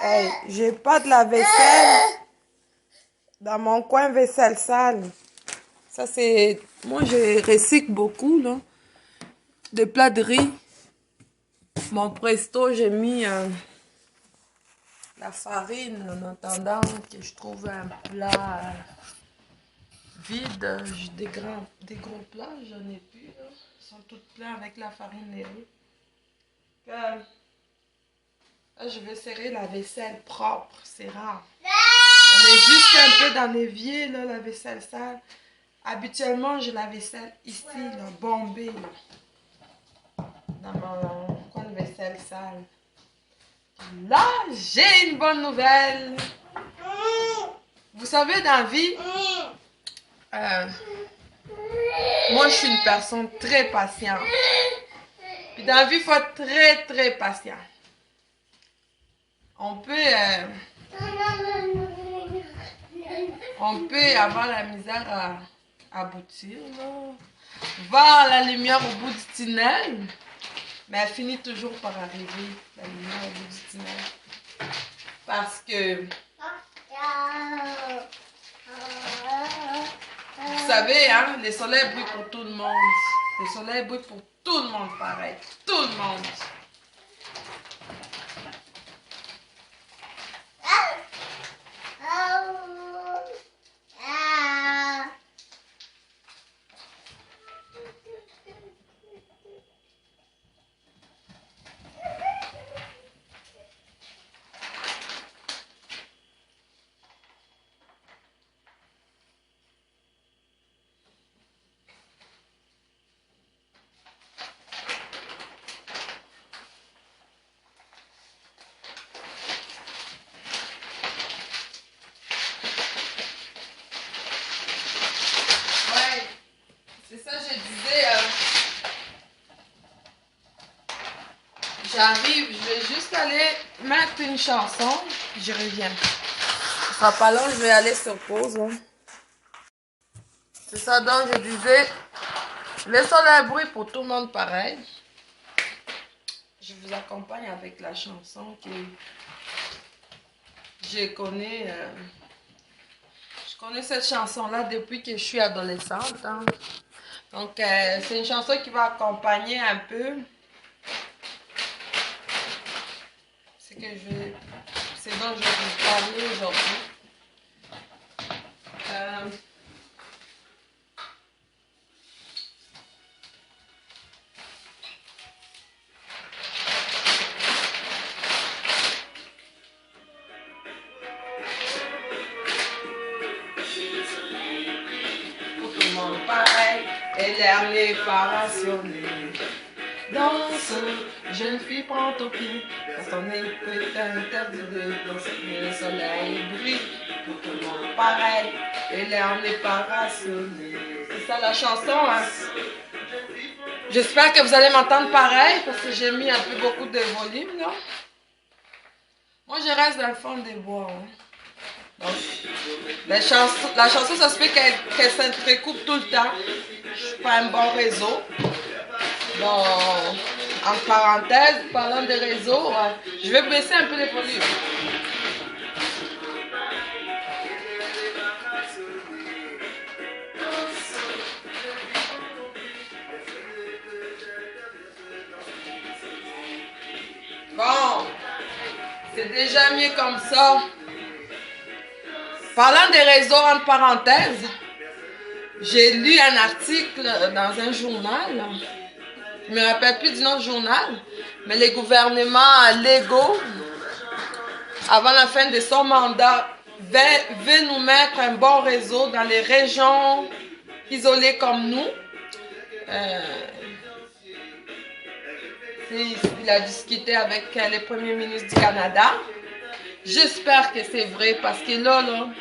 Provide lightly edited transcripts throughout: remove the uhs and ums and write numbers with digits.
Hey, j'ai pas de la vaisselle dans mon coin vaisselle sale. Ça, c'est... Moi, je recycle beaucoup, là. Des plats de riz. Mon presto, j'ai mis la farine en attendant que je trouve un plat vide. J'ai des gros plats, j'en ai plus, là. Ils sont tous pleins avec la farine et riz. Là, je vais serrer la vaisselle propre, c'est rare. On est juste un peu dans l'évier, là, la vaisselle sale. Habituellement, j'ai la vaisselle ici, là, bombée, là, dans mon coin de vaisselle sale. Là, j'ai une bonne nouvelle. Vous savez, dans la vie, moi, je suis une personne très patiente. Puis dans la vie, il faut être très, très patient. On peut avoir la misère à aboutir, là. Voir la lumière au bout du tunnel, mais elle finit toujours par arriver, la lumière au bout du tunnel. Parce que, vous savez, hein, les soleils brillent pour tout le monde. Les soleils brillent pour tout le monde pareil. Tout le monde. C'est ça, je disais, j'arrive, je vais juste aller mettre une chanson, puis je reviens. Ce sera pas long, je vais aller sur pause. Hein. C'est ça, donc je disais, le soleil brille pour tout le monde pareil. Je vous accompagne avec la chanson que je connais. Je connais cette chanson-là depuis que je suis adolescente. Hein. Donc, c'est une chanson qui va accompagner un peu ce dont je vais vous parler aujourd'hui. Pour tout le monde pareil, et l'air n'est pas rationné. Danse, jeune fille prend au pied, quand son écoute est interdit de danser, le soleil brille, pour tout le monde pareil, et l'air n'est pas rationné. C'est ça la chanson, hein? J'espère que vous allez m'entendre pareil, parce que j'ai mis un peu beaucoup de volume, là. Moi, je reste dans le fond des bois, hein. Donc, la chanson, ça se fait qu'elle s'entrecoupe tout le temps. Je suis pas un bon réseau. Bon, en parenthèse, parlant de réseau, je vais baisser un peu les volumes. Bon, c'est déjà mieux comme ça. Parlant des réseaux, entre parenthèses, j'ai lu un article dans un journal. Je ne me rappelle plus du nom du journal, mais les gouvernements légaux, avant la fin de son mandat, veulent nous mettre un bon réseau dans les régions isolées comme nous. Il a discuté avec le premier ministre du Canada. J'espère que c'est vrai parce que là, nous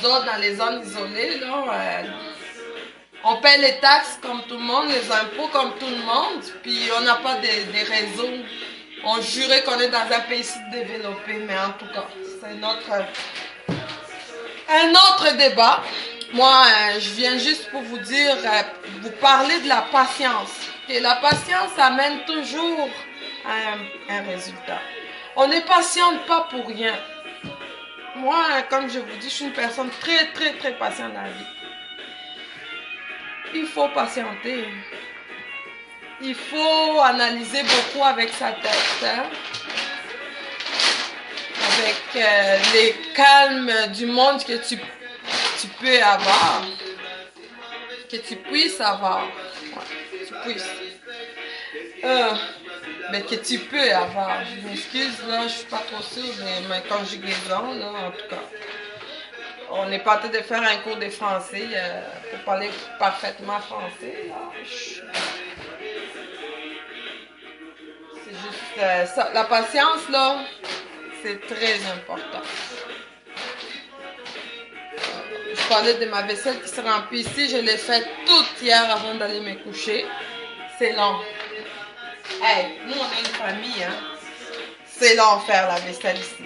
autres, dans les zones isolées, là, on paie les taxes comme tout le monde, les impôts comme tout le monde, puis on n'a pas des réseaux. On jurait qu'on est dans un pays sous-développé, mais en tout cas, c'est un autre débat. Moi, je viens juste pour vous dire, vous parler de la patience. Et la patience amène toujours un résultat. On ne patiente pas pour rien. Moi, comme je vous dis, je suis une personne très, très, très patiente dans la vie. Il faut patienter. Il faut analyser beaucoup avec sa tête. Hein? Avec les calmes du monde que tu peux avoir. Que tu puisses avoir. Ouais, tu puisses. Mais que tu peux avoir. Je m'excuse, là, je suis pas trop sûre de ma conjugaison, là, en tout cas. On n'est pas en train de faire un cours de français pour parler parfaitement français, là. C'est juste ça. La patience, là, c'est très important. Je parlais de ma vaisselle qui se remplit ici. Je l'ai faite toute hier avant d'aller me coucher. C'est long. Hey, nous, on est une famille, hein. C'est long faire la vaisselle ici.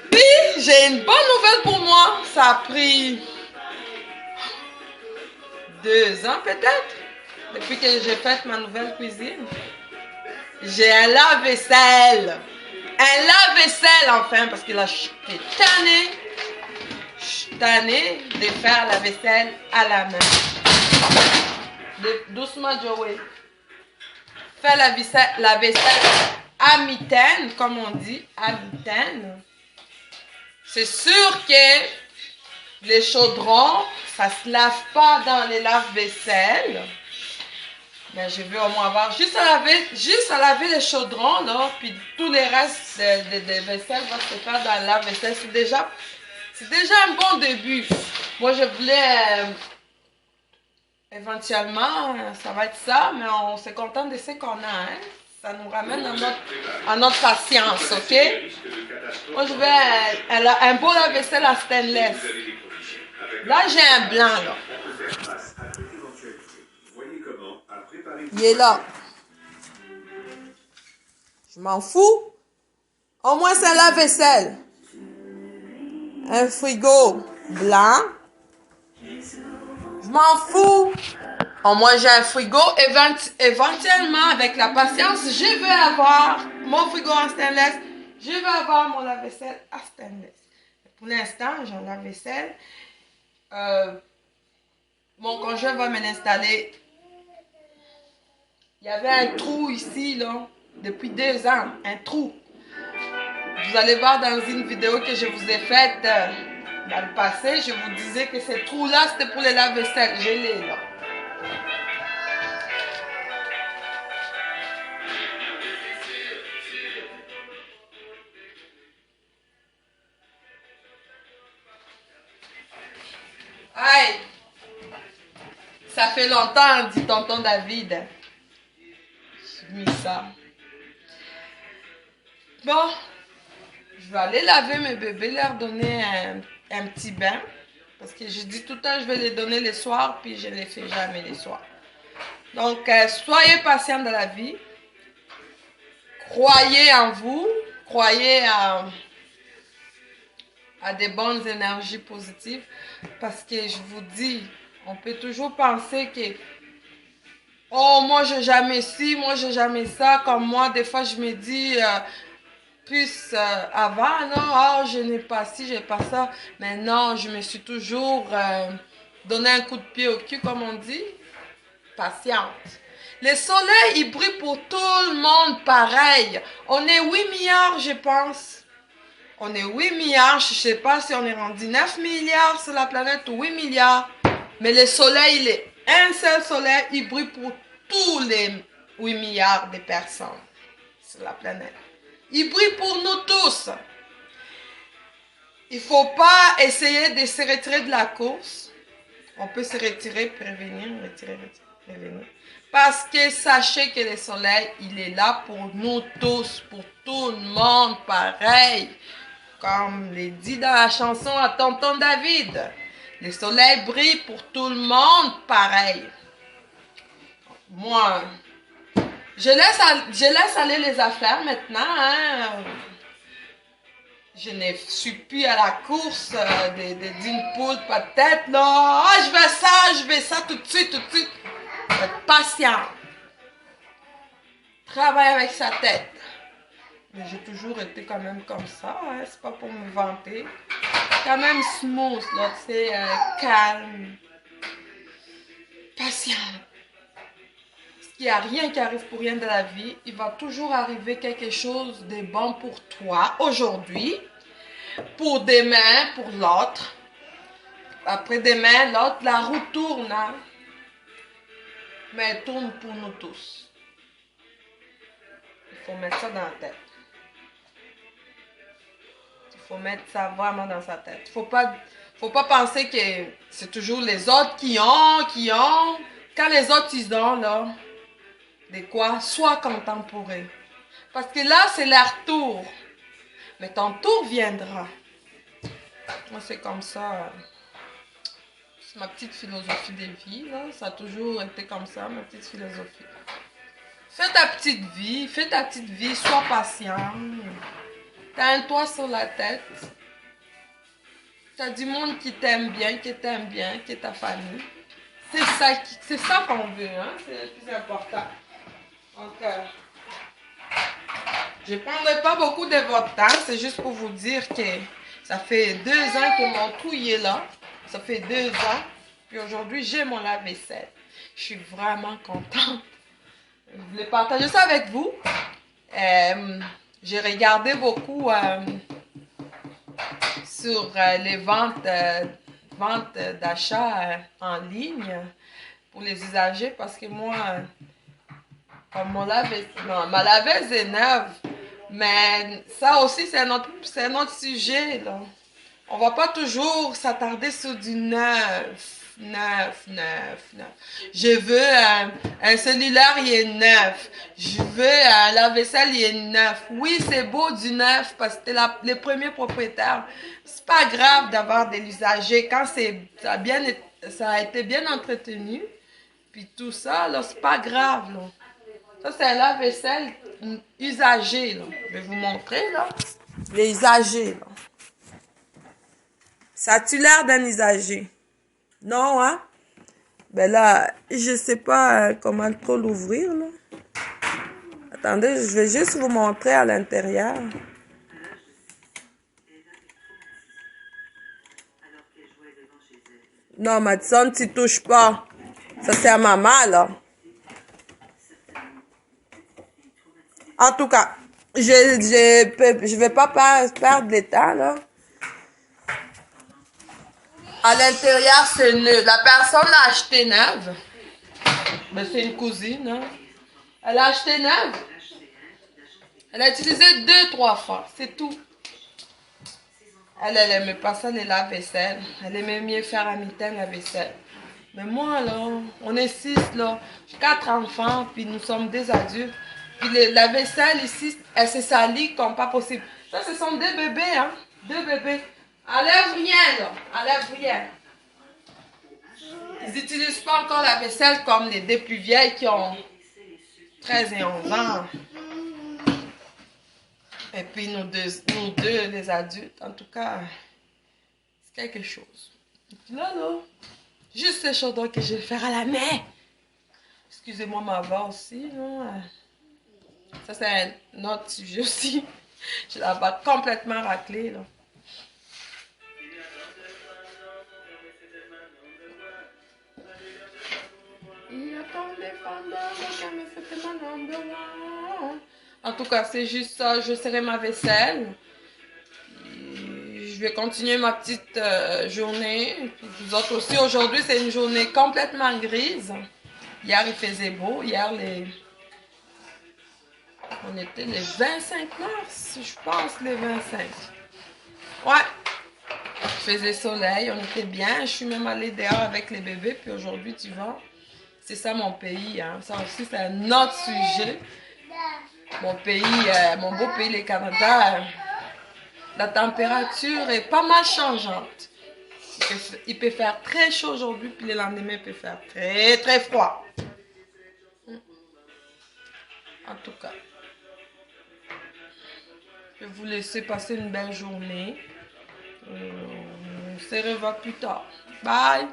Puis, j'ai une bonne nouvelle pour moi. Ça a pris 2 ans peut-être, depuis que j'ai fait ma nouvelle cuisine. J'ai un lave-vaisselle. Un lave-vaisselle, enfin, parce que là, je suis tannée. Je suis tannée de faire la vaisselle à la main. Doucement, Joey. Faire la vaisselle à mitaine, comme on dit, à mitaine. C'est sûr que les chaudrons, ça se lave pas dans les lave-vaisselle. Mais je veux au moins avoir juste à laver les chaudrons, là, puis tous les restes de vaisselle va se faire dans le lave-vaisselle. C'est déjà un bon début. Moi, je voulais éventuellement, ça va être ça, mais on se contente de ce qu'on a, hein. Ça nous ramène à notre patience, ok? Moi, je veux un beau lave-vaisselle à stainless. Là, j'ai un blanc, là. Il est là. Je m'en fous. Au moins, c'est un lave-vaisselle. Un frigo blanc. Je m'en fous. Au moins, j'ai un frigo. Éventuellement, avec la patience, je vais avoir mon frigo en stainless. Je vais avoir mon lave-vaisselle à stainless. Pour l'instant, j'ai un lave-vaisselle. Mon conjoint va me l'installer. Il y avait un trou ici, là, depuis 2 ans. Un trou. Vous allez voir dans une vidéo que je vous ai faite dans le passé, je vous disais que ce trou-là, c'était pour les lave-vaisselle. Je l'ai, là. Aïe! Ça fait longtemps, dit tonton David. J'ai mis ça. Bon, je vais aller laver mes bébés, leur donner un petit bain. Parce que je dis tout le temps, je vais les donner les soirs, puis je ne les fais jamais les soirs. Donc, soyez patients dans la vie. Croyez en vous. Croyez à des bonnes énergies positives. Parce que je vous dis, on peut toujours penser que oh, moi, j'ai jamais ci, moi, j'ai jamais ça. Comme moi, des fois, je me dis, plus avant, non, oh, je n'ai pas ci, j'ai pas ça. Mais non, je me suis toujours donné un coup de pied au cul, comme on dit. Patiente. Le soleil, il brille pour tout le monde pareil. On est 8 milliards, je pense. On est 8 milliards, je ne sais pas si on est rendu 9 milliards sur la planète ou 8 milliards. Mais le soleil, il est un seul soleil, il brille pour tous les 8 milliards de personnes sur la planète. Il brille pour nous tous. Il ne faut pas essayer de se retirer de la course. On peut se retirer, prévenir, retirer, prévenir. Parce que sachez que le soleil, il est là pour nous tous, pour tout le monde, pareil. Comme le dit dans la chanson à tonton David. Le soleil brille pour tout le monde, pareil. Moi, je laisse aller les affaires maintenant. Hein. Je ne suis plus à la course d'une poule peut-être là. Ah, je veux ça tout de suite, tout de suite. Être patient. travaille avec sa tête. Mais j'ai toujours été quand même comme ça, hein, c'est pas pour me vanter. Quand même smooth, là, tu sais, calme, patient. Parce qu'il n'y a rien qui arrive pour rien de la vie. Il va toujours arriver quelque chose de bon pour toi aujourd'hui, pour demain, pour l'autre. Après demain, l'autre, la roue tourne, hein. Mais elle tourne pour nous tous. Il faut mettre ça dans la tête. Il faut mettre ça vraiment dans sa tête. Faut pas penser que c'est toujours les autres qui ont. Quand les autres, ils ont, là, de quoi, sois content pour eux. Parce que là, c'est leur tour. Mais ton tour viendra. Moi, c'est comme ça. C'est ma petite philosophie de vie, là. Ça a toujours été comme ça, ma petite philosophie. Fais ta petite vie, sois patient. T'as un toit sur la tête. T'as du monde qui t'aime bien, qui est ta famille. C'est ça qu'on veut, hein? C'est le plus important. Donc, je ne prendrai pas beaucoup de votre temps. C'est juste pour vous dire que ça fait 2 ans que mon trou est là. Ça fait 2 ans. Puis aujourd'hui, j'ai mon lave-vaisselle. Je suis vraiment contente. Je voulais partager ça avec vous. J'ai regardé beaucoup sur les ventes d'achat en ligne pour les usagers parce que moi, comme ma laveuse est neuve, mais ça aussi c'est un autre sujet, là. On va pas toujours s'attarder sur du neuf. Je veux un cellulaire, il est neuf. Je veux un lave-vaisselle, il est neuf. Oui, c'est beau du neuf parce que t'es les premiers propriétaires. C'est pas grave d'avoir des usagers quand ça a été bien entretenu. Puis tout ça, là, c'est pas grave, là. Ça, c'est un lave-vaisselle usagé, là. Je vais vous montrer, là. Les usagers, là. Ça a-tu l'air d'un usager? Non, hein? Ben là, je sais pas comment trop l'ouvrir, là. Attendez, je vais juste vous montrer à l'intérieur. Non, Madison, tu touches pas. Ça, c'est à maman, là. En tout cas, je vais pas perdre le temps, là. À l'intérieur, c'est neuf. La personne l'a acheté neuve. Mais c'est une cousine, hein. Elle a acheté neuve. Elle a utilisé 2-3 fois. C'est tout. Elle aimait pas ça, les lave-vaisselle. Elle aimait mieux faire à mi-temps la vaisselle. Mais moi, là, on est 6, là. J'ai 4 enfants, puis nous sommes des adultes. Puis la vaisselle ici, elle s'est salie comme pas possible. Ça, ce sont 2 bébés, hein. 2 bébés. Enlève rien, là. Enlève rien. Ils n'utilisent pas encore la vaisselle comme les 2 plus vieilles qui ont 13 et 11 ans. Et puis nous deux, les adultes, en tout cas, c'est quelque chose. Et puis là, juste ces choses que je vais faire à la main. Excusez-moi ma voix aussi, non? Ça, c'est un autre sujet aussi. Je la bats complètement raclée, là. En tout cas, c'est juste ça. Je serai ma vaisselle. Je vais continuer ma petite journée. Puis vous autres aussi. Aujourd'hui, c'est une journée complètement grise. Hier, il faisait beau. Hier, on était le 25 mars, je pense, le 25. Ouais. Il faisait soleil, on était bien. Je suis même allée dehors avec les bébés. Puis aujourd'hui, tu vois, c'est ça mon pays. Hein. Ça aussi, c'est un autre sujet. Mon pays, mon beau pays, le Canada, la température est pas mal changeante. Il peut faire très chaud aujourd'hui, puis le lendemain, il peut faire très, très froid. En tout cas, je vais vous laisser passer une belle journée. On se revoit plus tard. Bye!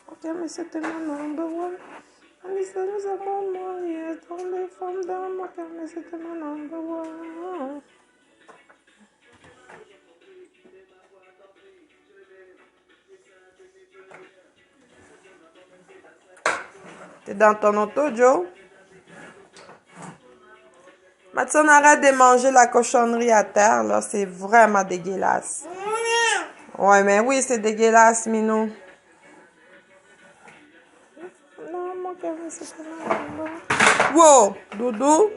Ok, mais c'était mon number one. Alice, nous avons moyen, dans les femmes dans mon cœur, mais c'était mon number one. T'es dans ton auto, Joe? Mathieu, on arrête de manger la cochonnerie à terre, là. C'est vraiment dégueulasse. Ouais, mais oui, c'est dégueulasse, Minou. Non, mon cœur, c'est pas. Wow, Doudou.